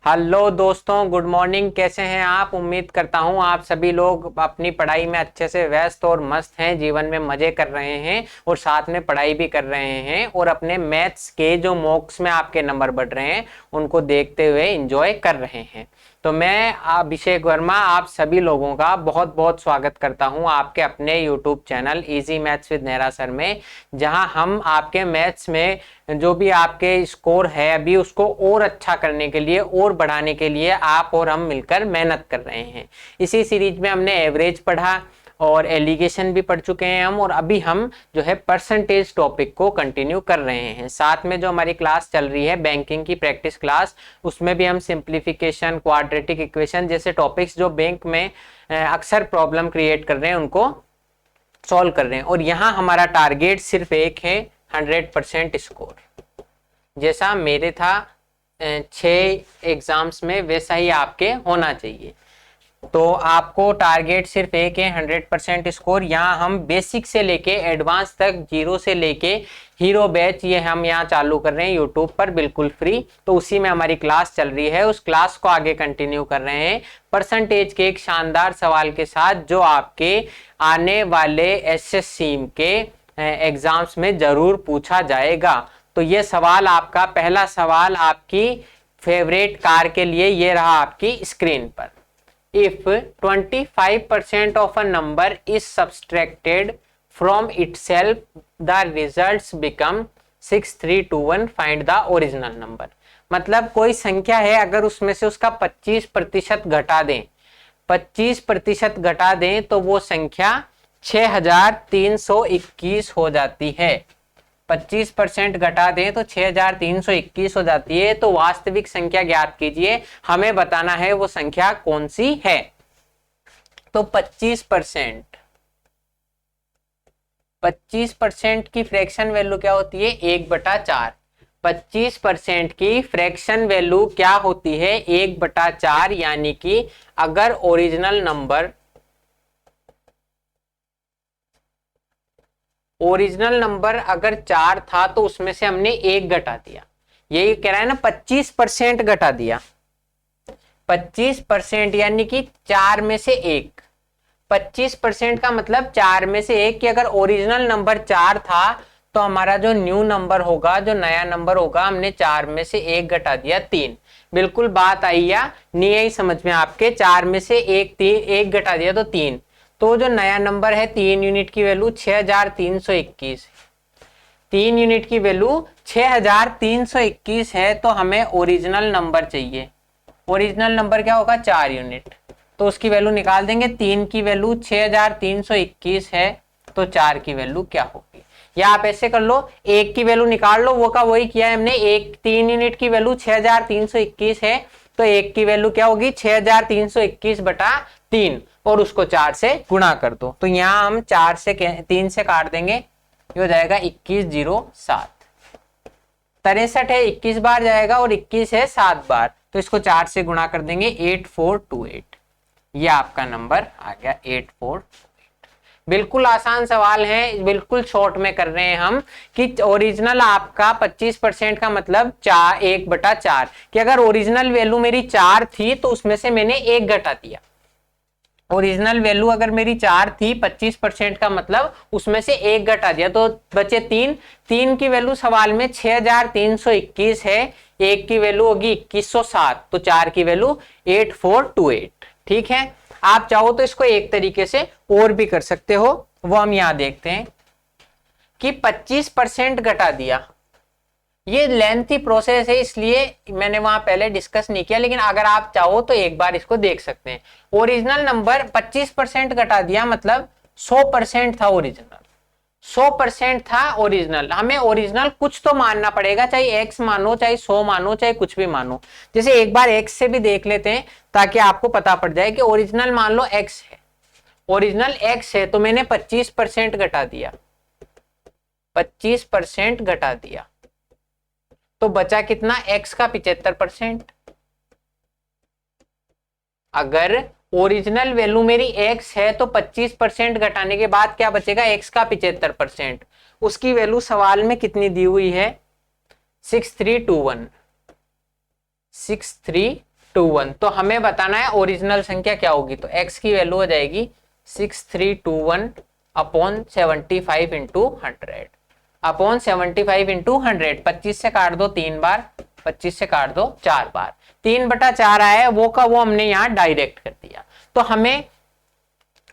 Hello दोस्तों, good morning. कैसे हैं आप? उम्मीद करता हूं आप सभी लोग अपनी पढ़ाई में अच्छे से व्यस्त और मस्त हैं, जीवन में मजे कर रहे हैं और साथ में पढ़ाई भी कर रहे हैं और अपने मैथ्स के जो मॉक्स में आपके नंबर बढ़ रहे हैं उनको देखते हुए एंजॉय कर रहे हैं। तो मैं अभिषेक वर्मा आप सभी लोगों का बहुत बहुत स्वागत करता हूं आपके अपने YouTube channel easy maths with Nehra sir में, जहां हम आपके मैथ्स में जो भी आपके स्कोर है अभी उसको और अच्छा करने के लिए और बढ़ाने के लिए आप और हम मिलकर मेहनत कर रहे हैं। इसी सीरीज में हमने एवरेज पढ़ा और एलिगेशन भी पढ़ चुके हैं हम, और अभी हम जो है परसेंटेज टॉपिक को कंटिन्यू कर रहे हैं। साथ में जो हमारी क्लास चल रही है बैंकिंग की प्रैक्टिस क्लास, उसमें भी हम सिंप्लीफिकेशन, क्वाड्रेटिक इक्वेशन जैसे टॉपिक्स जो बैंक में अक्सर प्रॉब्लम क्रिएट कर रहे हैं उनको सॉल्व कर रहे हैं। और यहाँ हमारा टारगेट सिर्फ एक है, 100% स्कोर। जैसा मेरे था 6 एग्जाम्स में वैसा ही आपके होना चाहिए। तो आपको टारगेट सिर्फ एक है, 100% स्कोर। यहाँ हम बेसिक से लेके एडवांस तक, जीरो से लेके हीरो बैच, ये हम यहाँ चालू कर रहे हैं यूट्यूब पर बिल्कुल फ्री। तो उसी में हमारी क्लास चल रही है, उस क्लास को आगे कंटिन्यू कर रहे हैं परसेंटेज के एक शानदार सवाल के साथ, जो आपके आने वाले एसएससी के एग्जाम्स में जरूर पूछा जाएगा। तो ये सवाल, आपका पहला सवाल आपकी फेवरेट कार के लिए ये रहा आपकी स्क्रीन पर। If 25% of a number is subtracted from itself, the results become 6321. Find the original number। मतलब कोई संख्या है, अगर उसमें से उसका 25% घटा दें, 25% घटा दें तो वो संख्या 6321 हो जाती है। 25% घटा दें तो 6321 हो जाती है। तो वास्तविक संख्या ज्ञात कीजिए, हमें बताना है वो संख्या कौन सी है। तो 25% की फ्रैक्शन वैल्यू क्या होती है? 1/4। 25% की फ्रैक्शन वैल्यू क्या होती है? 1/4। यानी कि अगर ओरिजिनल नंबर अगर 4 था तो उसमें से हमने 1 घटा दिया। यही कह रहा है ना, 25% घटा दिया। 25% यानी कि 4 में से 1। 25% का मतलब 4 में से 1 कि अगर ओरिजिनल नंबर 4 था तो हमारा जो न्यू नंबर होगा, जो नया नंबर होगा, हमने 4 में से 1 घटा दिया 3। बिल्कुल बात आई या नहीं आई समझ में आपके? 4 में से 1 घटा दिया तो 3। तो जो नया नंबर है 3 यूनिट की वैल्यू 6321। 3 यूनिट की वैल्यू 6321 है। तो हमें ओरिजिनल नंबर चाहिए। ओरिजिनल नंबर क्या होगा? 4 यूनिट। तो उसकी वैल्यू निकाल देंगे। 3 की वैल्यू 6321 है तो 4 की वैल्यू क्या होगी? या आप ऐसे कर लो, 1 की वैल्यू निकाल लो, वो का वही किया है हमने। 3 यूनिट की वैल्यू 6321 है तो 1 की वैल्यू क्या होगी? 6321/3 और उसको 4 से गुणा कर दो। तो यहां हम 3 से काट देंगे, ये हो जाएगा 2107। 63 है 21 बार जाएगा और 21 है 7 बार, तो इसको 4 से गुणा कर देंगे, 8428। ये आपका नंबर आ गया 8428। बिल्कुल आसान सवाल है, बिल्कुल शॉर्ट में कर रहे हैं हम कि ओरिजिनल आपका 25% का मतलब 1/4 कि अगर ओरिजिनल वैल्यू मेरी 4 थी तो उसमें से मैंने 1 घटा दिया। ओरिजिनल वैल्यू अगर मेरी 4 थी, 25% का मतलब उसमें से 1 घटा दिया तो बचे 3। 3 की वैल्यू सवाल में 6321 है, 1 की वैल्यू होगी 2107, तो 4 की वैल्यू 8428। ठीक है, आप चाहो तो इसको एक तरीके से और भी कर सकते हो, वो हम यहां देखते हैं कि 25% घटा दिया। ये लेंथी प्रोसेस है इसलिए मैंने वहां पहले डिस्कस नहीं किया, लेकिन अगर आप चाहो तो एक बार इसको देख सकते हैं। ओरिजिनल नंबर 25% घटा दिया मतलब 100% था ओरिजिनल। 100% था ओरिजिनल। हमें ओरिजिनल कुछ तो मानना पड़ेगा, चाहे x मानो, चाहे 100 मानो, चाहे कुछ भी मानो। जैसे एक बार x से भी देख लेते हैं ताकि आपको पता पड़ जाए कि ओरिजिनल मान लो x है। ओरिजिनल x है तो मैंने 25% घटा दिया, 25% घटा दिया तो बचा कितना? x का 75%। अगर ओरिजिनल वैल्यू मेरी x है तो 25% घटाने के बाद क्या बचेगा? x का 75%। उसकी वैल्यू सवाल में कितनी दी हुई है? 6321। 6321। तो हमें बताना है ओरिजिनल संख्या क्या होगी। तो x की वैल्यू हो जाएगी 6321 अपॉन 75 इंटू 100 अपॉन 75 इंटू 100। 25 से काट दो 3 बार, 25 से काट दो 4 बार, 3/4 आया है वो का वो हमने यहाँ डायरेक्ट कर दिया। तो हमें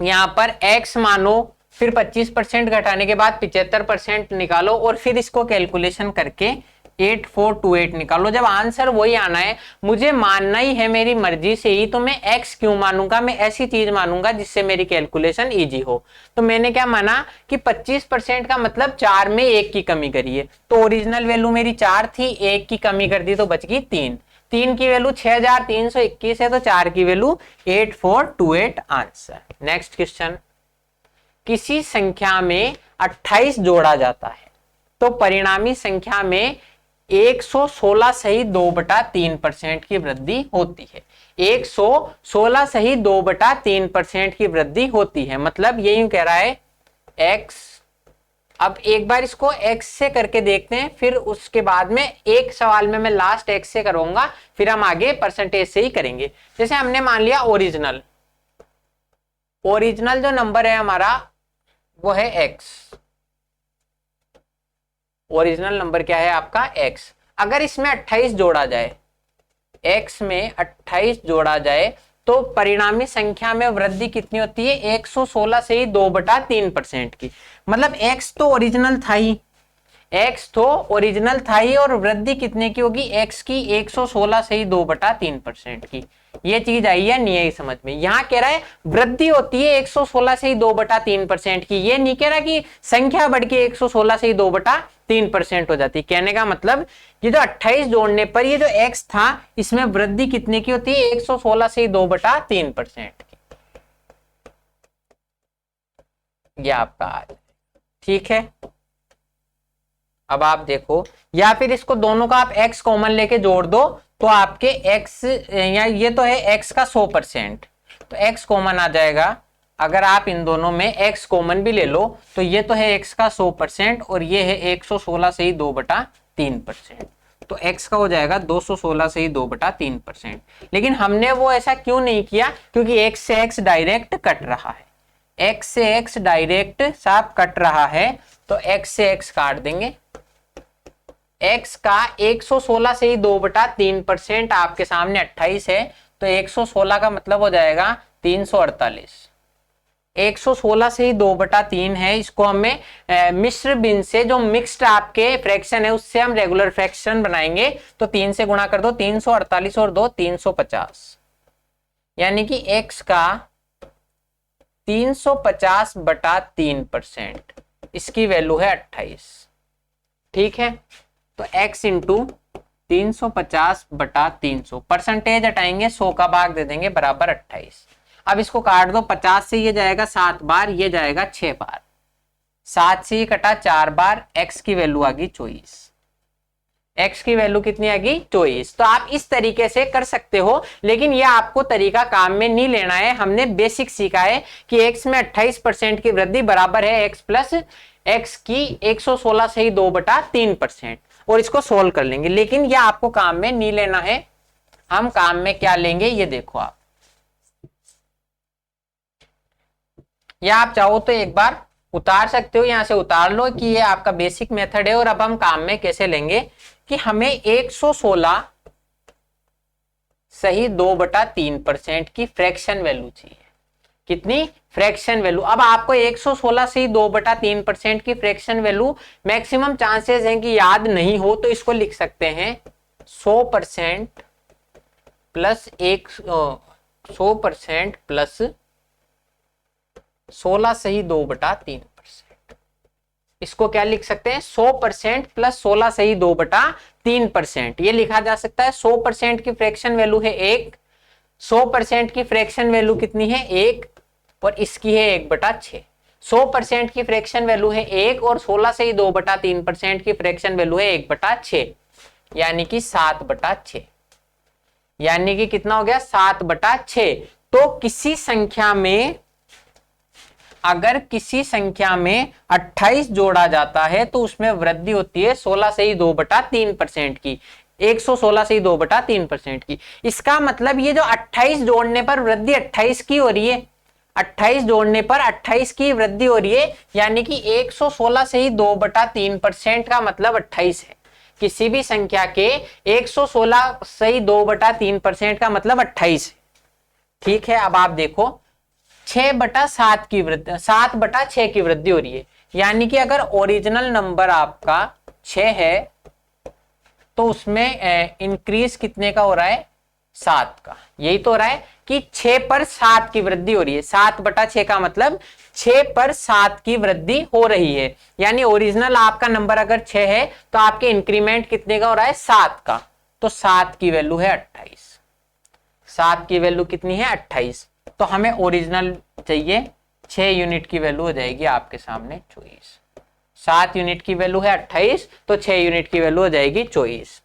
यहाँ पर x मानो, फिर 25% घटाने के बाद 75% निकालो और फिर इसको कैलकुलेशन करके 8428 निकालो। जब आंसर वही आना है, मुझे मानना ही है मेरी मर्जी से ही, तो मैं x क्यों मानूंगा, मैं ऐसी चीज मानूंगा जिससे मेरी कैलकुलेशन इजी हो। तो मैंने क्या माना कि 25% का मतलब 4 में 1 की कमी करिए। तो ओरिजिनल वैल्यू मेरी 4 थी, 1 की कमी कर दी तो बच गई 3। 3 की वैल्यू 6321 है, तो 4 की वैल्यू 8428 आंसर। नेक्स्ट क्वेश्चन, किसी संख्या में 28 जोड़ा जाता है तो परिणामी संख्या में 116 सही 2/3% की वृद्धि होती है। 116 सही 2/3% की वृद्धि होती है, मतलब ये यूं कह रहा है x। अब एक बार इसको x से करके देखते हैं, फिर उसके बाद में एक सवाल में मैं लास्ट x से करूंगा, फिर हम आगे परसेंटेज से ही करेंगे। जैसे हमने मान लिया ओरिजिनल जो नंबर है हमारा वो है x। ओरिजिनल नंबर क्या है आपका x। अगर इसमें 28 जोड़ा जाए, x में 28 जोड़ा जाए तो परिणामी संख्या में वृद्धि कितनी होती है, 116 से ही 2/3% की। मतलब x तो ओरिजिनल था ही, और वृद्धि कितने की होगी, x की 116 से ही 2/3% की। ये चीज आई है नहीं आई समझ में। यहाँ कह रहा है वृद्धि होती है 116 से ही 2/3% की, ये नहीं कह रहा कि संख्या बढ़ के 116 से ही 2/3% हो जाती। कहने का मतलब ये जो 28 जोड़ने पर ये जो x था इसमें वृद्धि कितने की होती है, 116 से ही 2/3% की। ये आपका ठीक है। अब आप देखो, या फिर इसको दोनों का आप x कॉमन लेके जोड़ दो तो आपके x, या ये तो है x का 100%, तो x कॉमन आ जाएगा। अगर आप इन दोनों में x कॉमन भी ले लो तो ये तो है x का 100% और ये है 116 से ही 2/3%, तो x का हो जाएगा 216 से ही 2/3%। लेकिन हमने वो ऐसा क्यों नहीं किया, क्योंकि x से x डायरेक्ट कट रहा है, x से x डायरेक्ट साफ कट रहा है, तो x से x काट देंगे। x का 116 से ही 2/3% आपके सामने 28 है, तो 116 का मतलब हो जाएगा 348। 116 से ही 2/3 है, इसको हमें मिश्र भिन्न से, जो मिक्स्ड आपके फ्रैक्शन है उससे हम रेगुलर फ्रैक्शन बनाएंगे। तो 3 से गुणा कर दो, 348 और 2 350, यानी कि x का 350/3%, इसकी वैल्यू है 28। ठीक है, तो x इंटू 350/300, परसेंटेज हटाएंगे 100 का भाग दे देंगे बराबर 28। अब इसको काट दो, 50 से ये जाएगा 7 बार, ये जाएगा 6 बार, 7 से ये कटा 4 बार, x की वैल्यू आ गई 24। x की वैल्यू कितनी आ गई 24। तो आप इस तरीके से कर सकते हो, लेकिन ये आपको तरीका काम में नहीं लेना है। हमने बेसिक सीखा है कि x में 28% की वृद्धि बराबर है x प्लस x की 116 से ही 2/3%, और इसको सोल्व कर लेंगे। लेकिन ये आपको काम में नहीं लेना है। हम काम में क्या लेंगे ये देखो आप, या आप चाहो तो एक बार उतार सकते हो, यहां से उतार लो कि ये आपका बेसिक मेथड है। और अब हम काम में कैसे लेंगे कि हमें 116 सही 2/3% की फ्रैक्शन वैल्यू चाहिए। कितनी फ्रैक्शन वैल्यू। अब आपको 116 से 2/3% की फ्रैक्शन वैल्यू मैक्सिमम चांसेस हैं कि याद नहीं हो, तो इसको लिख सकते हैं 100% प्लस 100% प्लस 16 से ही 2/3%। इसको क्या लिख सकते हैं, 100% प्लस 16 से ही 2/3%। ये लिखा जा सकता है। 100% की फ्रैक्शन वैल्यू है 1, 100% की फ्रैक्शन वैल्यू कितनी है 1, और इसकी है 1/6। 100% की फ्रैक्शन वैल्यू है 1 और 16 से ही 2/3% की फ्रैक्शन वैल्यू है 1/6, यानी कि 7/6, यानी कि कितना हो गया 7/6। तो किसी संख्या में, अगर किसी संख्या में 28 जोड़ा जाता है तो उसमें वृद्धि होती है 16 से ही 2/3% की। 116 से ही 2/3% की। इसका मतलब ये जो 28 जोड़ने पर वृद्धि 28 की हो रही है, 28 जोड़ने पर 28 की वृद्धि हो रही है, यानी कि 116 से ही 2/3% का मतलब 28 है। किसी भी संख्या के 116 से ही 2/3% का मतलब 28 है। ठीक है, अब आप देखो 6/7 की वृद्धि, 7/6 की वृद्धि हो रही है, यानी कि अगर ओरिजिनल नंबर आपका 6 है तो उसमें इंक्रीज कितने का हो रहा है, 7 का। यही तो हो रहा है कि 6 पर 7 की वृद्धि हो रही है, 7/6 का मतलब 6 पर 7 की वृद्धि हो रही है, यानी ओरिजिनल आपका नंबर अगर 6 है तो आपके इंक्रीमेंट कितने का हो रहा है, 7 का। तो 7 की वैल्यू है 28, 7 की वैल्यू कितनी है, 28। तो हमें ओरिजिनल चाहिए, 6 यूनिट की वैल्यू हो जाएगी आपके सामने 24। 7 यूनिट की वैल्यू है 28, तो 6 यूनिट की वैल्यू हो जाएगी 24।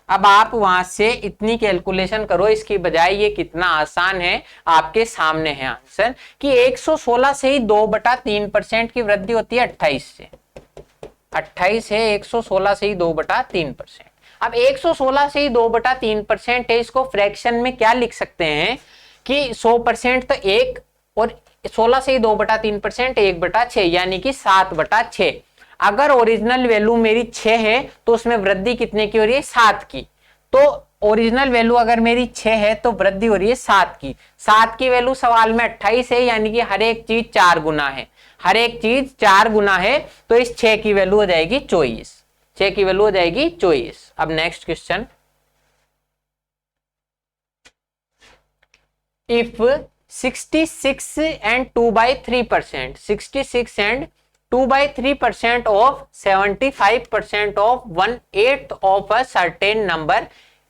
अब आप वहां से इतनी कैलकुलेशन करो, इसकी बजाय ये कितना आसान है, आपके सामने है आंसर कि 116 से ही 2/3% की वृद्धि होती है 28 से। 28 है, 116 से ही 2/3%। अब 116 से ही 2/3% है, इसको फ्रैक्शन में क्या लिख सकते हैं कि 100% तो 1 और 16 से ही 2/3% 1/6, यानी कि 7/6। अगर ओरिजिनल वैल्यू मेरी 6 है तो उसमें वृद्धि कितने की हो रही है, 7 की। तो ओरिजिनल वैल्यू अगर मेरी 6 है तो वृद्धि हो रही है 7 की। 7 की वैल्यू सवाल में 28 है, यानी कि हर एक चीज 4 गुना है, हर एक चीज 4 गुना है, तो इस 6 की वैल्यू हो जाएगी 24। 6 की वैल्यू हो जाएगी 24। अब next question, if 66 and 2/3%, 66 and 2/3% of 75% of 1/8 of a certain number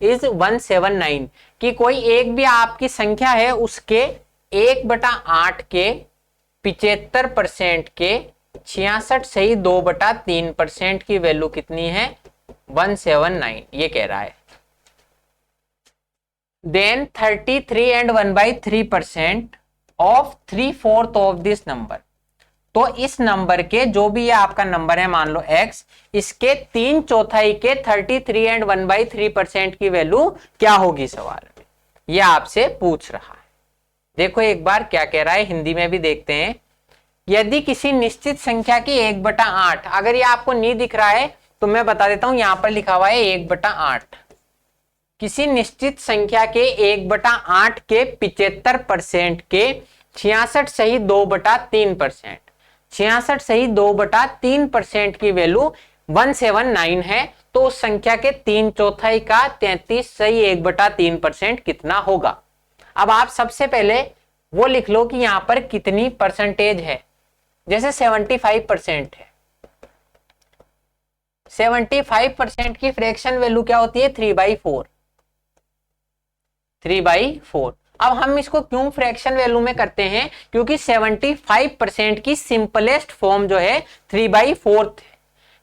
is 179, कि कोई एक भी आपकी संख्या है उसके 1/8 के 75% के 66 से ही 2/3% की वैल्यू कितनी है, 179, ये कह रहा है। Then 33 and 1/3% of 3/4 of this number, तो इस नंबर के जो भी ये आपका नंबर है, मान लो x, इसके 3/4 के 33 and 1/3% की वैल्यू क्या होगी सवाल में, ये आपसे पूछ रहा है। देखो एक बार क्या कह रहा है, हिंदी में भी देखते हैं। यदि किसी निश्चित संख्या की 1/8, अगर ये आपको नहीं दिख रहा है तो मैं बता देता हूं, यहां पर लिखा हुआ है 1/8। किसी निश्चित संख्या के 1/8 के 75% के 66 से ही 2/3%, 66 से ही 2/3% की वैल्यू 179 है, तो उस संख्या के 3/4 का 33 से ही 1/3% कितना होगा। अब आप सबसे पहले वो लिख लो कि यहां पर कितनी परसेंटेज है। जैसे 75% है, 75% की फ्रैक्शन वैल्यू क्या होती है, 3/4, 3/4। अब हम इसको क्यों फ्रैक्शन वैल्यू में करते हैं, क्योंकि 75% की सिंपलेस्ट फॉर्म जो है 3/4 है,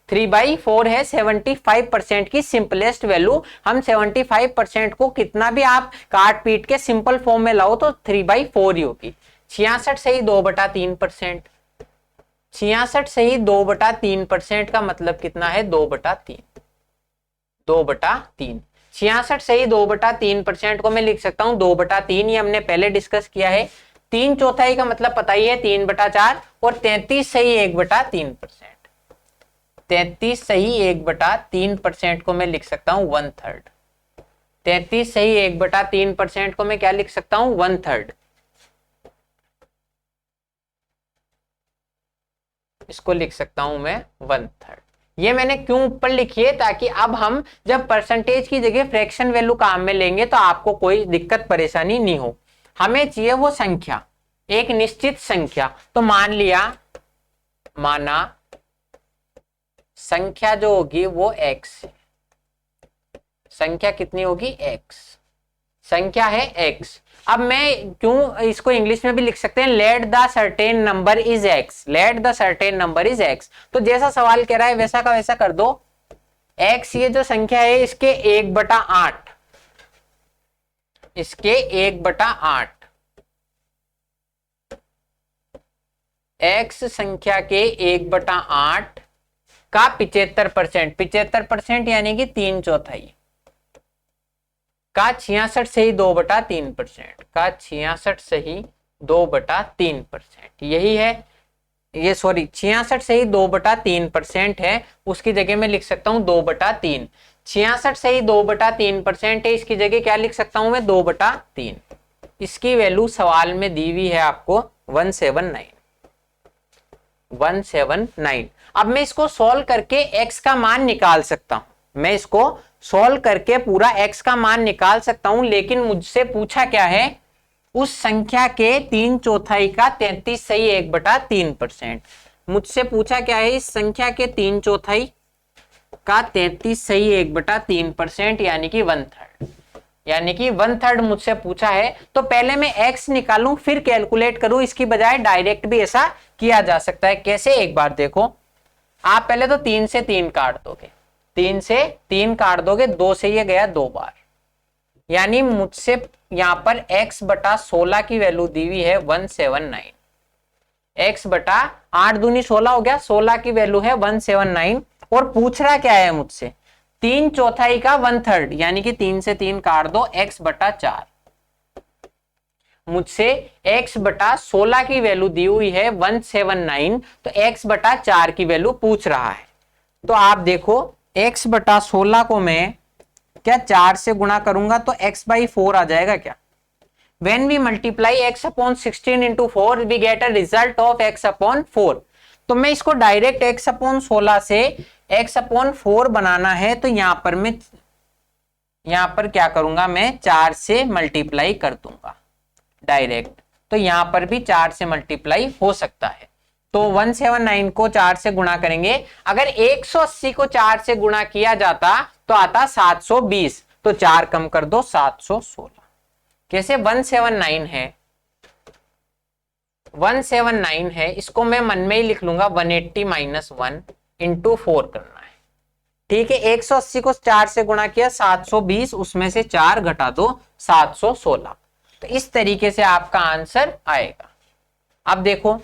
3/4 है 75% की सिंपलेस्ट वैल्यू। हम 75% को कितना भी आप काट पीट के सिंपल फॉर्म में लाओ तो 3/4 ही होगी। 66 से ही 2/3%, 66 से ही 2/3% का मतलब कितना है, 2/3, 2/3। 66 से ही 2/3% को मैं लिख सकता हूं 2/3, ये हमने पहले डिस्कस किया है। 3/4 का मतलब पता ही है 3/4, और 33 से ही 1/3%, 33 से ही 1/3% को मैं लिख सकता हूं 1/3। 33 से ही 1/3% को मैं क्या लिख सकता हूं, 1/3। इसको लिख सकता हूं मैं 1/3। ये मैंने क्यों ऊपर लिखी है, ताकि अब हम जब परसेंटेज की जगह फ्रैक्शन वैल्यू काम में लेंगे तो आपको कोई दिक्कत परेशानी नहीं हो। हमें चाहिए वो संख्या, एक निश्चित संख्या। तो मान लिया, माना संख्या जो होगी वो x है, संख्या कितनी होगी, x, संख्या है x। अब मैं क्यों इसको इंग्लिश में भी लिख सकते हैं, let the certain number is x, let the certain number is x। तो जैसा सवाल कह रहा है वैसा का वैसा कर दो। x ये जो संख्या है इसके 1/8, इसके 1/8, x संख्या के 1/8 का 75%, 75% यानी कि 3/4, का 66 से ही 2/3%, का 66 से ही 2/3%, यही है ये, सॉरी 66 से ही 2/3% है, उसकी जगह मैं लिख सकता हूँ 2/3। 66 से ही 2/3% है, इसकी जगह क्या लिख सकता हूं मैं 2/3। इसकी वैल्यू सवाल में दी हुई है आपको 179। अब मैं इसको सॉल्व करके x का मान निकाल सकता हूं, मैं इसको सॉल्व करके पूरा x का मान निकाल सकता हूं, लेकिन मुझसे पूछा क्या है, उस संख्या के 3/4 का 33 सही 1/3%। मुझसे पूछा क्या है, इस संख्या के 3/4 का 33 सही 1/3%, यानी कि 1/3, यानी कि 1/3 मुझसे पूछा है। तो पहले मैं x निकालूं फिर कैलकुलेट करूं, इसकी बजाय डायरेक्ट भी ऐसा किया जा सकता है। कैसे, एक बार देखो, आप पहले तो 3 से 3 काट दोगे, 3 से 3 काट दोगे, 2 से ये गया 2 बार, यानी मुझसे यहां पर x/16 की वैल्यू दी हुई है 179। x/8 दूनी 16 हो गया, 16 की वैल्यू है 179, और पूछ रहा क्या है मुझसे, 3/4 का 1/3, यानी कि 3 से 3 काट दो, x/4। मुझसे x/16 की वैल्यू दी हुई है 179, तो x/4 की वैल्यू पूछ रहा है। तो आप देखो, x/16 को मैं क्या 4 से गुणा करूंगा तो x/4 आ जाएगा क्या। When we multiply x upon 16 into 4, we get a result of x upon 4। तो मैं इसको डायरेक्ट x upon 16 से x upon 4 बनाना है, तो यहां पर क्या करूंगा, मैं 4 से मल्टीप्लाई कर दूंगा डायरेक्ट, तो यहां पर भी 4 से मल्टीप्लाई हो सकता है। तो 179 को 4 से गुणा करेंगे, अगर 180 को 4 से गुणा किया जाता तो आता 720, तो 4 कम कर दो 716। कैसे, 179 है, 179 है, इसको मैं मन में ही लिख लूंगा 180 - 1 इंटू 4 करना है, ठीक है। 180 को 4 से गुणा किया 720, उसमें से 4 घटा दो 716, तो इस तरीके से आपका आंसर आएगा। अब देखो,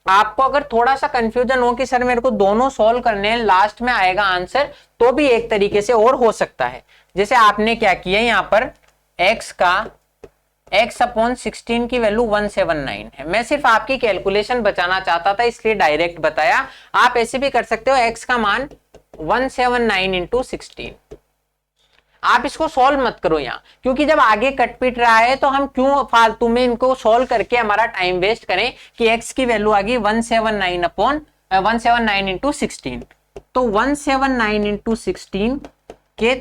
आपको अगर थोड़ा सा कंफ्यूजन हो कि सर मेरे को दोनों सॉल्व करने हैं, लास्ट में आएगा आंसर, तो भी एक तरीके से और हो सकता है। जैसे आपने क्या किया, यहां पर x/16 की वैल्यू 179 है, मैं सिर्फ आपकी कैलकुलेशन बचाना चाहता था इसलिए डायरेक्ट बताया। आप ऐसे भी कर सकते हो, x का मान 179 × 16। आप इसको सॉल्व मत करो यहाँ, क्योंकि जब आगे कट पिट रहा है तो हम क्यों फालतू में इनको सॉल्व करके हमारा टाइम वेस्ट करें कि x की वैल्यू आ गई 179 × 16। तो 179 × 16 के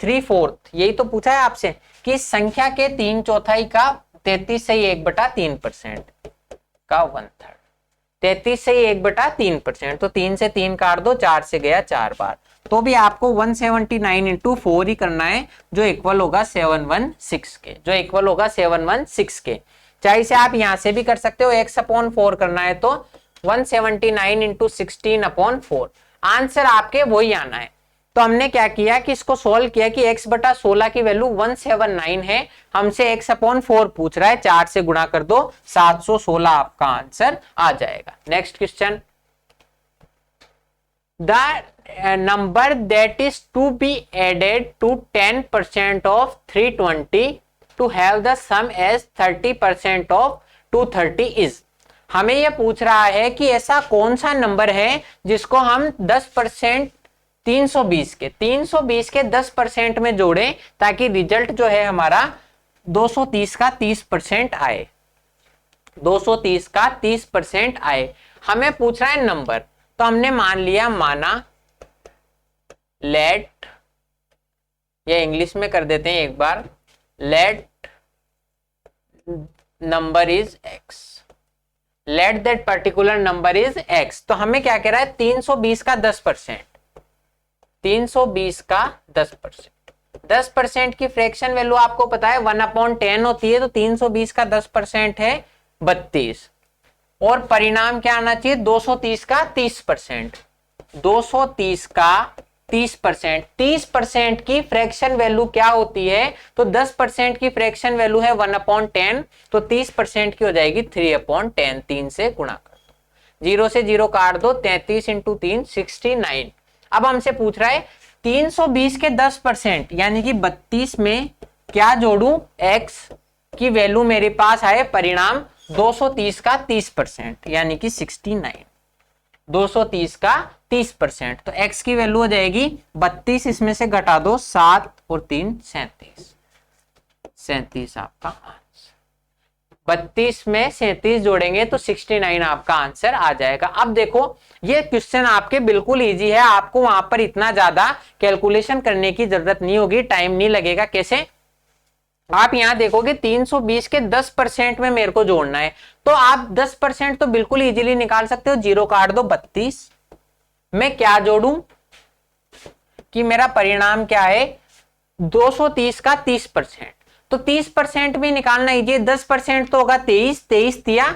3/4, यही तो पूछा है आपसे कि संख्या के 3/4 का 33 से 1/3% का 1/3, 33 से 1/3%, तो 3 से 3 काट दो, 4 से गया 4 बार, तो भी आपको 179 × 4 ही करना है, जो इक्वल होगा 716 के, जो इक्वल होगा 716 के। चाहे इसे आप यहां से भी कर सकते हो, x/4 करना है तो 179 × 16/4, आंसर आपके वही आना है। तो हमने क्या किया कि इसको सोल्व किया कि x/16 की वैल्यू 179 है, हमसे x/4 पूछ रहा है, 4 से गुणा कर दो 716, आपका आंसर आ जाएगा। Next question, the number that is to be added to 10% of 320 to have the sum as 30% of 230 is. हमें यह पूछ रहा है कि ऐसा कौन सा नंबर है जिसको हम 10% 320 के 10% में जोड़ें ताकि रिजल्ट जो है हमारा 230 का 30% आए, 230 का 30% आए। हमें पूछ रहा है नंबर, तो हमने माना लेट, या इंग्लिश में कर देते हैं एक बार, let number is x, let that particular number is x। तो हमें क्या कह रहा है, 320 का 10%, 320 का 10%, 10% की फ्रैक्शन वैल्यू आपको पता है 1/10 होती है, तो 320 का 10% है 32, और परिणाम क्या आना चाहिए, 230 का 30%, 230 का 30%, 30% की फ्रैक्शन वैल्यू क्या होती है, तो 10% की फ्रैक्शन वैल्यू है 1/10, तो 30% की हो जाएगी 3/10, 3 से गुणा कर दो, 0 से 0 काट दो, 33 × 3 69। अब हमसे पूछ रहा है 320 के 10% यानी कि 32 में क्या जोड़ूं, x की वैल्यू मेरे पास आए परिणाम 230 का 30% यानी कि 69। 230 का 30%, तो x की वैल्यू हो जाएगी 32, इसमें से घटा दो 7 और 3 37। 37 आपका आंसर। 32 में 37 जोड़ेंगे तो 69 आपका आंसर आ जाएगा। अब देखो ये क्वेश्चन आपके बिल्कुल इजी है, आपको वहां पर इतना ज्यादा कैलकुलेशन करने की जरूरत नहीं होगी, टाइम नहीं लगेगा। कैसे, आप यहां देखोगे 320 के 10% में मेरे को जोड़ना है, तो आप 10% तो बिल्कुल इजीली निकाल सकते हो, जीरो काट दो। 32 में क्या जोड़ूं कि मेरा परिणाम क्या है, 230 का 30%, तो 30% भी निकालना इजी है। 10% तो होगा 23, 23 दिया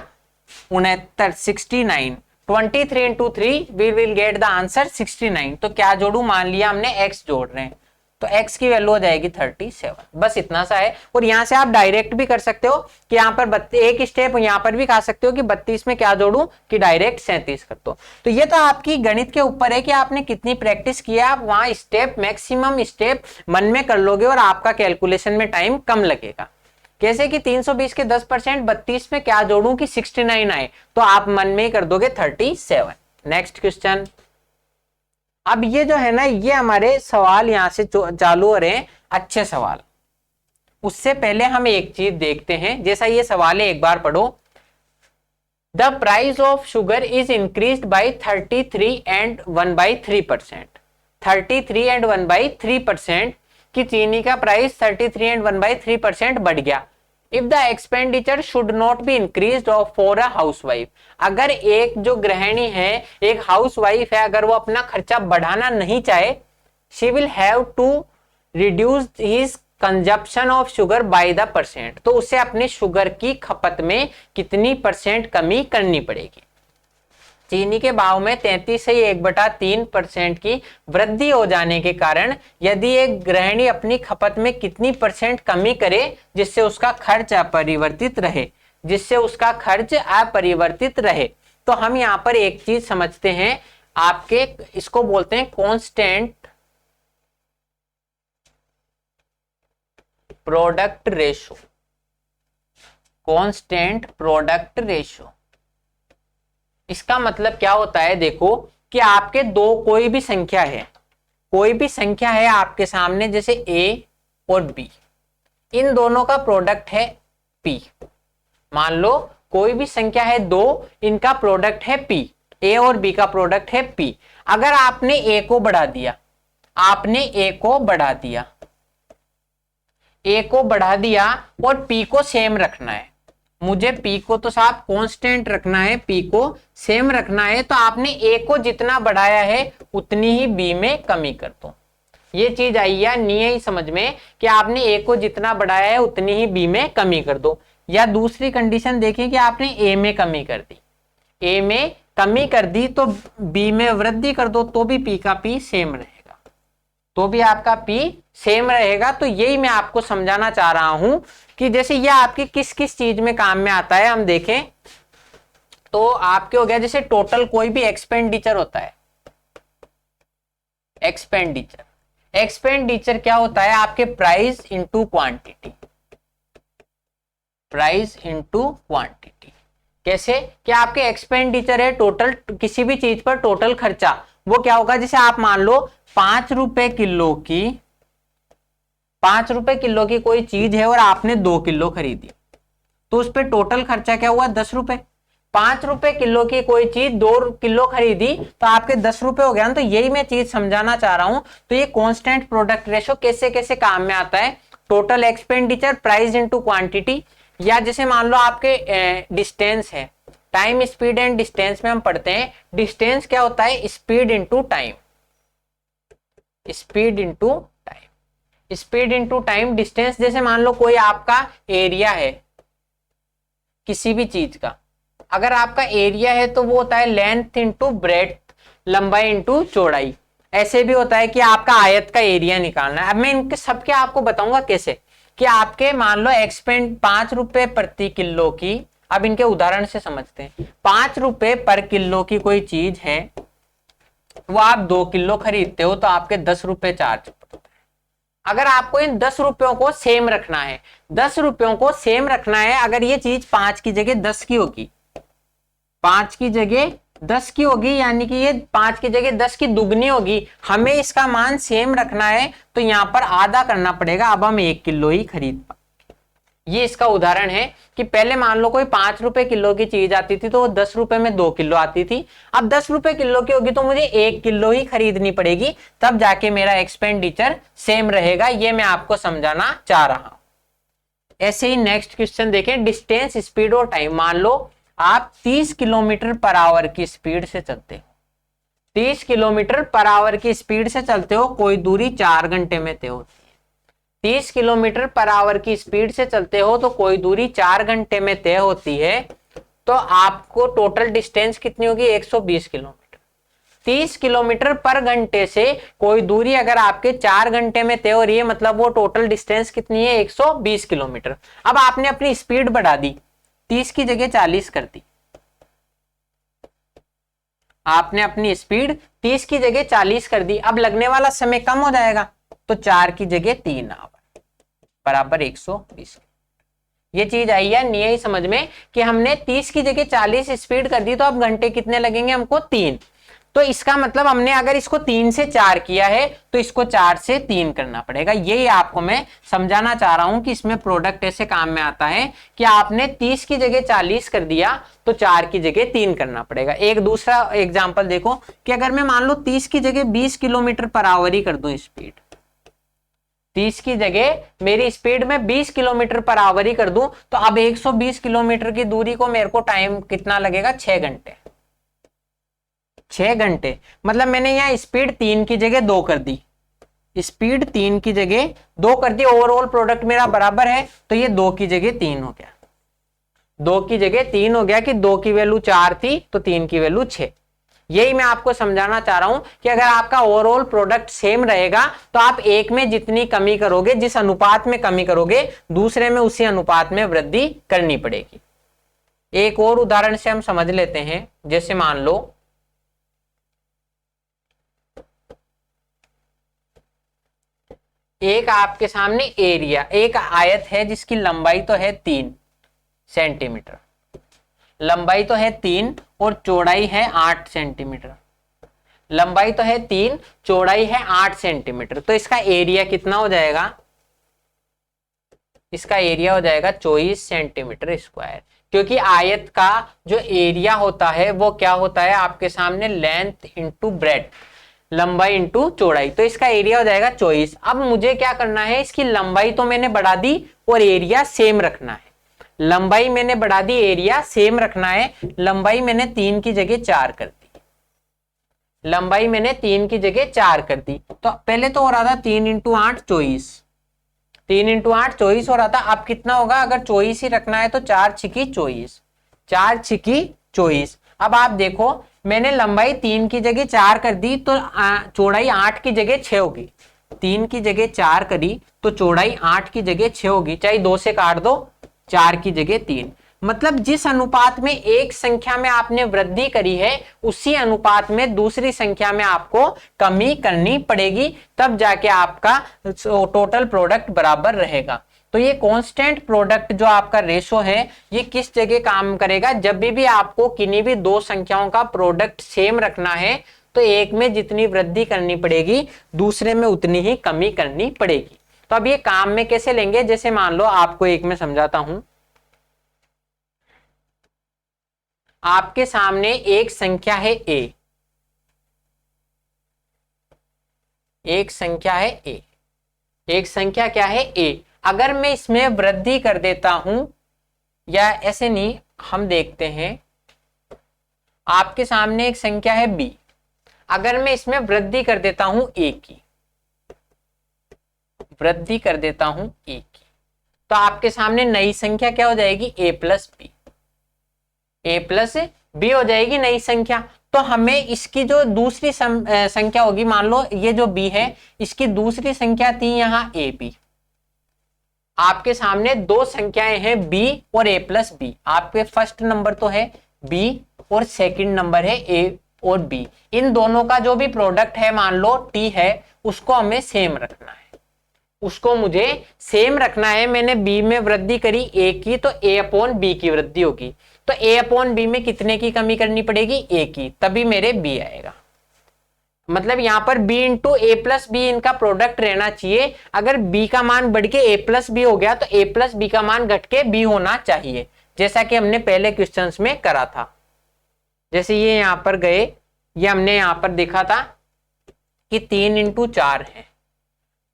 69, 69, 23 into 3 we will get the answer 69। तो क्या जोड़ू, मान लिया हमने x जोड़ रहे हैं, तो x की वैल्यू हो जाएगी 37। बस इतना सा है। और यहां से आप डायरेक्ट भी कर सकते हो कि यहां पर एक स्टेप यहां पर भी खा सकते हो कि 32 में क्या जोड़ू कि डायरेक्ट 37 कर दो। तो ये तो आपकी गणित के ऊपर है कि आपने कितनी प्रैक्टिस किया, आप वहां स्टेप मैक्सिमम स्टेप मन में कर लोगे और आपका कैलकुलेशन में टाइम कम लगेगा। कैसे कि 320 के 10%, 32 में क्या जोड़ूं कि 69 आए, तो आप मन में ही कर दोगे 37। Next question. अब ये जो है ना, ये हमारे सवाल यहां से चालू हो रहे हैं, अच्छे सवाल। उससे पहले हम एक चीज देखते हैं, जैसा ये सवाल है एक बार पढ़ो। The price of sugar is increased by 33 and 1/3%। 33 and 1/3% कि चीनी का प्राइस 33 एंड 1/3% बढ़ गया। If the expenditure should not be increased for a housewife, अगर एक जो गृहिणी है, एक हाउसवाइफ है, अगर वो अपना खर्चा बढ़ाना नहीं चाहे, she will have to reduce his consumption of sugar by the %, तो उसे अपने शुगर की खपत में कितनी % कमी करनी पड़ेगी। चीनी के भाव में 33 से 1/3% की वृद्धि हो जाने के कारण यदि एक गृहिणी अपनी खपत में कितनी % कमी करे जिससे उसका खर्च अपरिवर्तित रहे, तो हम यहाँ पर एक चीज समझते हैं, आपके इसको बोलते हैं constant product ratio. Constant product ratio इसका मतलब क्या होता है, देखो कि आपके दो कोई भी संख्या है आपके सामने, जैसे a और b, इन दोनों का प्रोडक्ट है p। मान लो कोई भी संख्या है दो, इनका प्रोडक्ट है p, a और b का प्रोडक्ट है p। अगर आपने a को बढ़ा दिया, और p को सेम रखना है, मुझे p को तो साहब कांस्टेंट रखना है, p को सेम रखना है, तो आपने a को जितना बढ़ाया है उतनी ही b में कमी कर दो। ये चीज आई या नहीं है समझ में, कि आपने a को जितना बढ़ाया है उतनी ही b में कमी कर दो। या दूसरी कंडीशन देखें कि आपने a में कमी कर दी, तो b में वृद्धि कर दो, तो भी p का p सेम रहेगा, तो यही मैं आपको समझाना चाह रहा हूं कि जैसे ये आपकी किस किस चीज में काम में आता है। हम देखें तो आपके हो गया, जैसे टोटल कोई भी एक्सपेंडिचर होता है, एक्सपेंडिचर क्या होता है, आपके प्राइस इंटू क्वांटिटी। कैसे कि आपके एक्सपेंडिचर है टोटल, किसी भी चीज पर टोटल खर्चा, वो क्या होगा, जैसे आप मान लो 5 रुपए किलो की कोई चीज है और आपने 2 किलो खरीदी, तो उस पर टोटल खर्चा क्या हुआ, 10 रुपए। 5 रुपए किलो की कोई चीज 2 किलो खरीदी तो आपके 10 रुपए हो गया ना। तो यही मैं चीज समझाना चाह रहा हूं। तो ये कांस्टेंट प्रोडक्ट रेशो कैसे कैसे काम में आता है, total expenditure price into quantity, या जैसे मान लो आपके डिस्टेंस है, टाइम स्पीड एंड डिस्टेंस में हम पढ़ते हैं, डिस्टेंस क्या होता है, स्पीड इनटू टाइम, डिस्टेंस। जैसे मान लो कोई आपका एरिया है किसी भी चीज का, अगर आपका एरिया है तो वो होता है लेंथ इंटू ब्रेड्थ, लंबाई इंटू चौड़ाई। ऐसे भी होता है कि आपका आयत का एरिया निकालना है। अब मैं इनके सबके आपको बताऊंगा कैसे, कि आपके मान लो एक्सपेंड 5 रुपए प्रति किलो की, अब इनके उदाहरण से समझते हैं। 5 रुपए पर किलो की कोई चीज है, वो आप 2 किलो खरीदते हो तो आपके 10 रुपए चार्ज। अगर आपको इन 10 रुपयों को सेम रखना है, 10 रुपयों को सेम रखना है, अगर ये चीज 5 की जगह 10 की होगी, 5 की जगह 10 की होगी, यानी कि ये 5 की जगह 10 की दुगनी होगी, हमें इसका मान सेम रखना है तो यहां पर आधा करना पड़ेगा। अब हम 1 किलो ही खरीद पाए। ये इसका उदाहरण है कि पहले मान लो कोई 5 रुपए किलो की चीज आती थी तो वो 10 रुपए में 2 किलो आती थी। अब 10 रुपए किलो की होगी तो मुझे 1 किलो ही खरीदनी पड़ेगी, तब जाके मेरा एक्सपेंडिचर सेम रहेगा। ये मैं आपको समझाना चाह रहा हूं। ऐसे ही नेक्स्ट क्वेश्चन देखें, डिस्टेंस, स्पीड और टाइम। मान लो आप 30 किलोमीटर पर आवर की स्पीड से चलते हो, 30 किलोमीटर पर आवर की स्पीड से चलते हो, कोई दूरी 4 घंटे में तय होती है। 30 किलोमीटर पर आवर की स्पीड से चलते हो तो कोई दूरी 4 घंटे में तय होती है, तो आपको टोटल डिस्टेंस कितनी होगी? 120 किलोमीटर। 30 किलोमीटर पर घंटे से कोई दूरी अगर आपके 4 घंटे में तय हो रही है, मतलब वो टोटल डिस्टेंस कितनी है? 120 किलोमीटर। अब आपने अपनी स्पीड बढ़ा दी, 30 की जगह 40 कर दी। आपने अपनी स्पीड 30 की जगह 40 कर दी। अब लगने वाला समय कम हो जाएगा, तो 4 की जगह 3 आवर बराबर 120। ये चीज आई है नहीं आई समझ में कि हमने 30 की जगह 40 स्पीड कर दी, तो अब घंटे कितने लगेंगे हमको? 3। तो इसका मतलब हमने अगर इसको 3 से 4 किया है तो इसको 4 से 3 करना पड़ेगा। यही आपको मैं समझाना चाह रहा हूं कि इसमें प्रोडक्ट ऐसे काम में आता है कि आपने 30 की जगह 40 कर दिया तो 4 की जगह 3 करना पड़ेगा। एक दूसरा एग्जाम्पल देखो कि अगर मैं मान लो 30 की जगह 20 किलोमीटर पर आवर ही कर दूं स्पीड, 30 की जगह मेरी स्पीड में 20 किलोमीटर पर आवर ही कर दूं, तो अब 120 किलोमीटर की दूरी को मेरे को टाइम कितना लगेगा? 6 घंटे। 6 घंटे मतलब मैंने यहाँ स्पीड 3 की जगह 2 कर दी, स्पीड 3 की जगह 2 कर दी, ओवरऑल प्रोडक्ट मेरा बराबर है, तो ये 2 की जगह 3 हो गया। 2 की जगह 3 हो गया कि 2 की वैल्यू 4 थी तो 3 की वैल्यू 6। यही मैं आपको समझाना चाह रहा हूं कि अगर आपका ओवरऑल प्रोडक्ट सेम रहेगा तो आप एक में जितनी कमी करोगे, जिस अनुपात में कमी करोगे, दूसरे में उसी अनुपात में वृद्धि करनी पड़ेगी। एक और उदाहरण से हम समझ लेते हैं। जैसे मान लो एक आपके सामने एरिया, एक आयत है जिसकी लंबाई तो है 3 सेंटीमीटर, लंबाई तो है 3 और चौड़ाई है 8 सेंटीमीटर। लंबाई तो है 3, चौड़ाई है 8 सेंटीमीटर। तो इसका एरिया कितना हो जाएगा? इसका एरिया हो जाएगा 24 सेंटीमीटर स्क्वायर, क्योंकि आयत का जो एरिया होता है वो क्या होता है आपके सामने? लेंथ इंटू ब्रेड्थ, लंबाई इंटू चौड़ाई। तो इसका एरिया हो जाएगा 24। अब मुझे क्या करना है? इसकी लंबाई तो मैंने बढ़ा दी और एरिया सेम रखना है। लंबाई मैंने बढ़ा दी, एरिया सेम रखना है। लंबाई मैंने 3 की जगह 4 कर दी, लंबाई मैंने 3 की जगह 4 कर दी। तो पहले तो हो रहा था 3 इंटू 8 24, 3 इंटू 8 24 हो रहा था। अब कितना होगा? अगर 24 ही रखना है तो 4 छिकी 24, 4 छिकी 24। अब आप देखो मैंने लंबाई 3 की जगह 4 कर दी तो चौड़ाई 8 की जगह 6 होगी। 3 की जगह 4 करी तो चौड़ाई 8 की जगह 6 होगी, चाहे 2 से काट दो, 4 की जगह 3। मतलब जिस अनुपात में एक संख्या में आपने वृद्धि करी है उसी अनुपात में दूसरी संख्या में आपको कमी करनी पड़ेगी, तब जाके आपका टोटल प्रोडक्ट बराबर रहेगा। तो ये कांस्टेंट प्रोडक्ट जो आपका रेशो है ये किस जगह काम करेगा? जब भी आपको किन्हीं भी दो संख्याओं का प्रोडक्ट सेम रखना है तो एक में जितनी वृद्धि करनी पड़ेगी दूसरे में उतनी ही कमी करनी पड़ेगी। तो अब ये काम में कैसे लेंगे? जैसे मान लो आपको एक में समझाता हूं। आपके सामने एक संख्या है a, एक संख्या है a, एक संख्या क्या है a। अगर मैं इसमें वृद्धि कर देता हूं, या ऐसे नहीं, हम देखते हैं आपके सामने एक संख्या है b, अगर मैं इसमें वृद्धि कर देता हूं a की, वृद्धि कर देता हूं a की, तो आपके सामने नई संख्या क्या हो जाएगी? a plus B, a plus B हो जाएगी नई संख्या। तो हमें इसकी जो दूसरी संख्या होगी, मान लो ये जो b है इसकी दूसरी संख्या थी यहाँ a b। आपके सामने दो संख्याएं हैं b और a प्लस बी। आपके फर्स्ट नंबर तो है b और सेकंड नंबर है a और बी, इन दोनों का जो भी प्रोडक्ट है मान लो टी है, उसको हमें सेम रखना है, उसको मुझे सेम रखना है। मैंने बी में वृद्धि करी ए की, तो ए अपॉन बी की वृद्धि होगी, तो ए अपॉन बी में कितने की कमी करनी पड़ेगी, ए की, तभी मेरे बी आएगा। मतलब यहां पर b इंटू ए प्लस बी इनका प्रोडक्ट रहना चाहिए। अगर b का मान बढ़ के a प्लस बी हो गया तो a प्लस बी का मान घट के b होना चाहिए, जैसा कि हमने पहले क्वेश्चंस में करा था। जैसे ये यहां पर गए, ये हमने यहां पर देखा था कि 3 इंटू 4 है,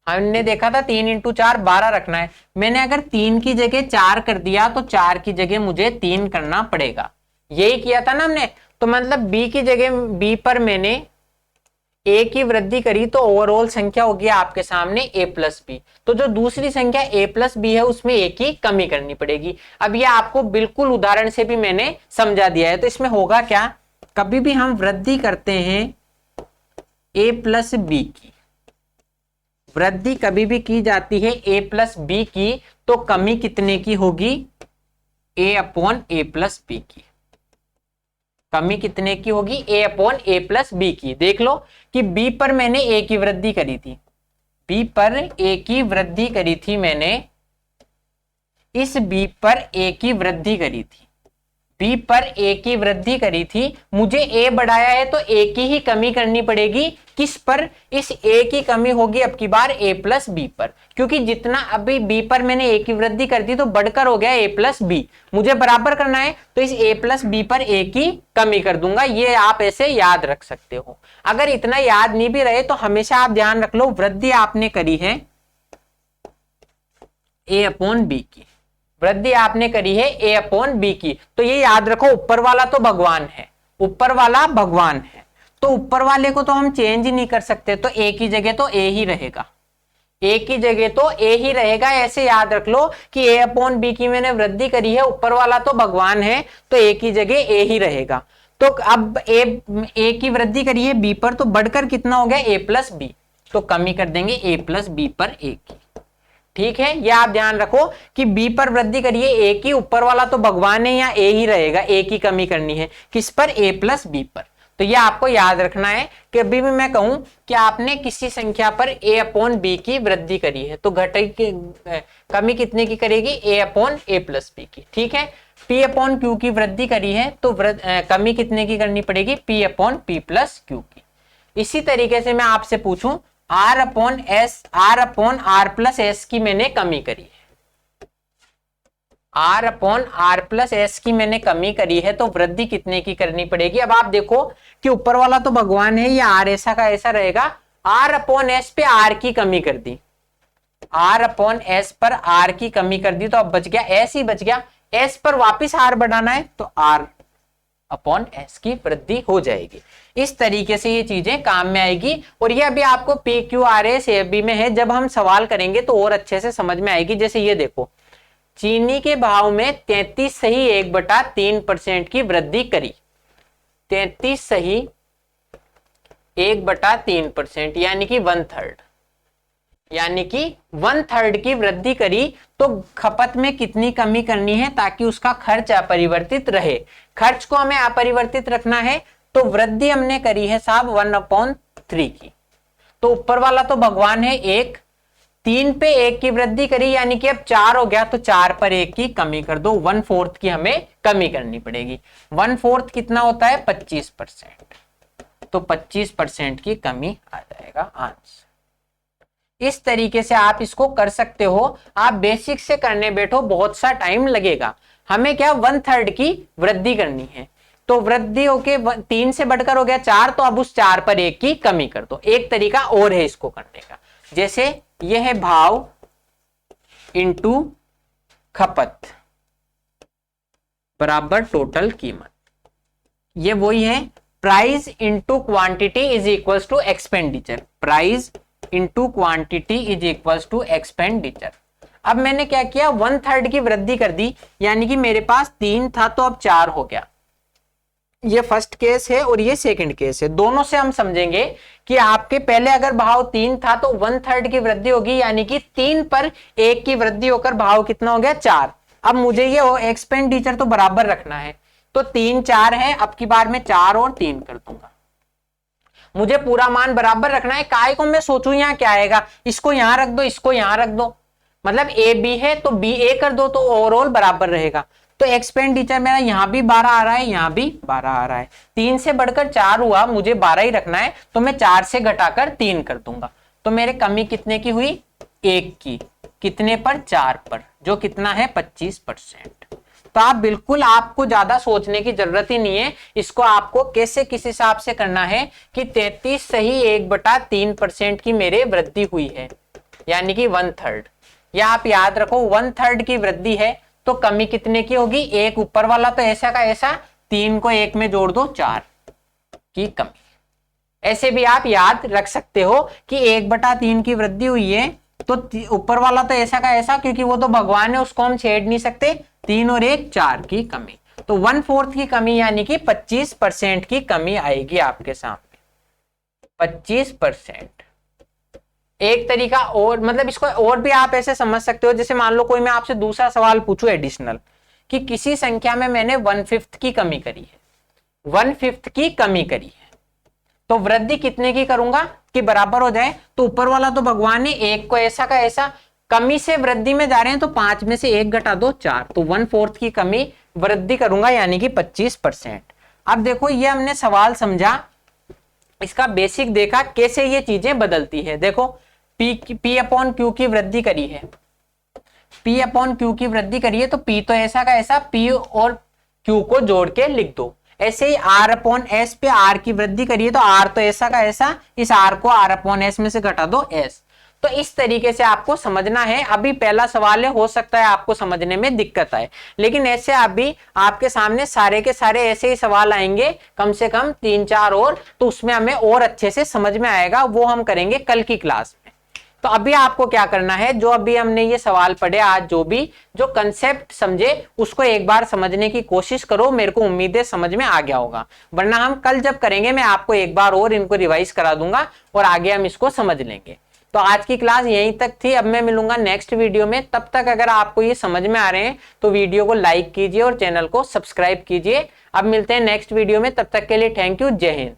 हमने देखा था 3 इंटू 4 12 रखना है। मैंने अगर 3 की जगह 4 कर दिया तो 4 की जगह मुझे 3 करना पड़ेगा, यही किया था ना हमने। तो मतलब b की जगह b पर मैंने a की वृद्धि करी तो ओवरऑल संख्या होगी आपके सामने a प्लस बी, तो जो दूसरी संख्या a प्लस बी है उसमें a की कमी करनी पड़ेगी। अब ये आपको बिल्कुल उदाहरण से भी मैंने समझा दिया है। तो इसमें होगा क्या, कभी भी हम वृद्धि करते हैं a प्लस बी की, वृद्धि कभी भी की जाती है a प्लस बी की, तो कमी कितने की होगी, a upon A plus B की। कमी कितने की होगी, a upon A plus B की। देख लो कि b पर मैंने a की वृद्धि करी थी, b पर a की वृद्धि करी थी मैंने, इस b पर a की वृद्धि करी थी, b पर a की वृद्धि करी थी, मुझे a बढ़ाया है तो a की ही कमी करनी पड़ेगी। किस पर, इस a की कमी होगी अब की बार a प्लस बी पर, क्योंकि जितना अभी b पर मैंने a की वृद्धि कर दी तो बढ़कर हो गया a प्लस बी, मुझे बराबर करना है तो इस a प्लस बी पर a की कमी कर दूंगा। ये आप ऐसे याद रख सकते हो। अगर इतना याद नहीं भी रहे तो हमेशा आप ध्यान रख लो, वृद्धि आपने करी है a अपॉन बी की, वृद्धि आपने करी है a अपॉन बी की, तो ये याद रखो ऊपर वाला तो भगवान है, ऊपर वाला भगवान है, तो ऊपर वाले को तो हम चेंज ही नहीं कर सकते, तो a की जगह तो a ही रहेगा, a की जगह तो a ही रहेगा। ऐसे याद रख लो कि a अपॉन बी की मैंने वृद्धि करी है, ऊपर वाला तो भगवान है, तो a की जगह a ही रहेगा। तो अब a की वृद्धि करी है b पर, तो बढ़कर कितना हो गया a प्लस बी, तो कमी कर देंगे a प्लस बी पर a की। ठीक है, ये आप ध्यान रखो कि b पर वृद्धि करिए a की, ऊपर वाला तो भगवान है, या a ही रहेगा, a की कमी करनी है किस पर, a प्लस बी पर। तो ये आपको याद रखना है कि अभी भी मैं कहूं कि आपने किसी संख्या पर a अपॉन बी की वृद्धि करी है तो कमी कितने की करेगी, a upon A plus B की। ठीक है, p अपॉन क्यू की वृद्धि करी है तो कमी कितने की करनी पड़ेगी, p upon P plus Q की। इसी तरीके से मैं आपसे पूछूं r upon S, r upon R plus S की मैंने कमी करी है, r upon R plus S की मैंने कमी करी है, तो वृद्धि कितने की करनी पड़ेगी। अब आप देखो कि ऊपर वाला तो भगवान है, या r ऐसा का ऐसा रहेगा, r अपॉन एस पे r की कमी कर दी, r अपॉन एस पर r की कमी कर दी, तो अब बच गया s ही बच गया। s पर वापिस r बढ़ाना है तो r अपॉन एस की वृद्धि हो जाएगी। इस तरीके से ये चीजें काम में आएगी, और ये अभी आपको P Q R S A B में है, जब हम सवाल करेंगे तो और अच्छे से समझ में आएगी। जैसे ये देखो, चीनी के भाव में 33 सही 1/3% की वृद्धि करी, 33 सही 1/3% यानी कि 1/3, यानी कि 1/3 की वृद्धि करी, तो खपत में कितनी कमी करनी है ताकि उसका खर्च अपरिवर्तित रहे। खर्च को हमें अपरिवर्तित रखना है, तो वृद्धि हमने करी है साहब 1/3 की, तो ऊपर वाला तो भगवान है 1, 3 पे 1 की वृद्धि करी यानी कि अब 4 हो गया, तो 4 पर 1 की कमी कर दो, 1/4 की हमें कमी करनी पड़ेगी। 1/4 कितना होता है, 25%, तो 25% की कमी आ जाएगा आंसर। इस तरीके से आप इसको कर सकते हो। आप बेसिक से करने बैठो बहुत सा टाइम लगेगा। हमें क्या 1/3 की वृद्धि करनी है, तो वृद्धि होके 3 से बढ़कर हो गया 4, तो अब उस 4 पर 1 की कमी कर दो। एक तरीका और है इसको करने का, जैसे यह है भाव इंटू खपत बराबर टोटल कीमत, ये वही है price into quantity is equals to expenditure, price into quantity is equals to expenditure. अब मैंने क्या किया, 1/3 की वृद्धि कर दी, यानी कि मेरे पास 3 था तो अब 4 हो गया। ये फर्स्ट केस है और ये सेकंड केस है, दोनों से हम समझेंगे कि आपके पहले अगर भाव 3 था तो 1/3 की वृद्धि होगी, यानी कि 3 पर 1 की वृद्धि होकर भाव कितना हो गया 4। अब मुझे ये एक्सपेंडिचर तो बराबर रखना है, तो 3 4 है, अब की बार में 4 और 3 कर दूंगा, मुझे पूरा मान बराबर रखना है, काय को मैं सोचूं यहाँ क्या आएगा, इसको यहाँ रख दो, इसको यहाँ रख दो, मतलब ए बी है तो बी ए कर दो तो ओवरऑल बराबर रहेगा। तो एक्सपेंडिचर मेरा यहाँ भी 12 आ रहा है, यहाँ भी 12 आ रहा है, 3 से बढ़कर 4 हुआ, मुझे 12 ही रखना है तो मैं 4 से घटाकर 3 कर दूंगा। तो मेरे कमी कितने की हुई, 1 की, कितने पर, 4 पर, जो कितना है 25%। तो आप बिल्कुल, आपको ज्यादा सोचने की जरूरत ही नहीं है, इसको आपको कैसे किस हिसाब से करना है कि 33 सही 1/3% की मेरे वृद्धि हुई है, यानी कि 1/3। या आप याद रखो 1/3 की वृद्धि है तो कमी कितने की होगी, एक ऊपर वाला तो ऐसा का ऐसा, 3 को 1 में जोड़ दो, 4 की कमी। ऐसे भी आप याद रख सकते हो कि 1/3 की वृद्धि हुई है तो ऊपर वाला तो ऐसा का ऐसा, क्योंकि वो तो भगवान है, उसको हम छेड़ नहीं सकते, 3 और 1 4 की कमी। तो 1/4 की कमी यानी कि 25% की कमी आएगी आपके सामने, 25%। एक तरीका और, मतलब इसको और भी आप ऐसे समझ सकते हो, जैसे मान लो कोई मैं आपसे दूसरा सवाल पूछूं एडिशनल, कि किसी संख्या में मैंने 1/5 की कमी करी है, 1/5 की कमी करी है, तो वृद्धि कितने की करूंगा कि बराबर हो जाए, तो ऊपर वाला तो भगवान ने, एक को ऐसा का ऐसा, कमी से वृद्धि में जा रहे हैं तो 5 में से 1 घटा दो, 4, तो 1/4 की कमी वृद्धि करूंगा यानी कि 25%। अब देखो ये हमने सवाल समझा, इसका बेसिक देखा कैसे ये चीजें बदलती है। देखो P अपॉन Q की वृद्धि करी है, P अपॉन Q की वृद्धि करी है तो P तो ऐसा का ऐसा, P और Q को जोड़ के लिख दो। ऐसे ही R अपॉन S पे R की वृद्धि करिए तो R तो ऐसा का ऐसा, इस R को R अपॉन S में से घटा दो S। तो इस तरीके से आपको समझना है। अभी पहला सवाल है, हो सकता है आपको समझने में दिक्कत आए, लेकिन ऐसे अभी आपके सामने सारे के सारे ऐसे ही सवाल आएंगे, कम से कम 3-4 और, तो उसमें हमें और अच्छे से समझ में आएगा, वो हम करेंगे कल की क्लास में। तो अभी आपको क्या करना है, जो अभी हमने ये सवाल पढ़े आज, जो कंसेप्ट समझे उसको एक बार समझने की कोशिश करो। मेरे को उम्मीद है समझ में आ गया होगा, वरना हम कल जब करेंगे मैं आपको एक बार और इनको रिवाइज करा दूंगा और आगे हम इसको समझ लेंगे। तो आज की क्लास यहीं तक थी, अब मैं मिलूंगा नेक्स्ट वीडियो में। तब तक अगर आपको ये समझ में आ रहे हैं तो वीडियो को लाइक कीजिए और चैनल को सब्सक्राइब कीजिए। अब मिलते हैं नेक्स्ट वीडियो में, तब तक के लिए थैंक यू, जय हिंद।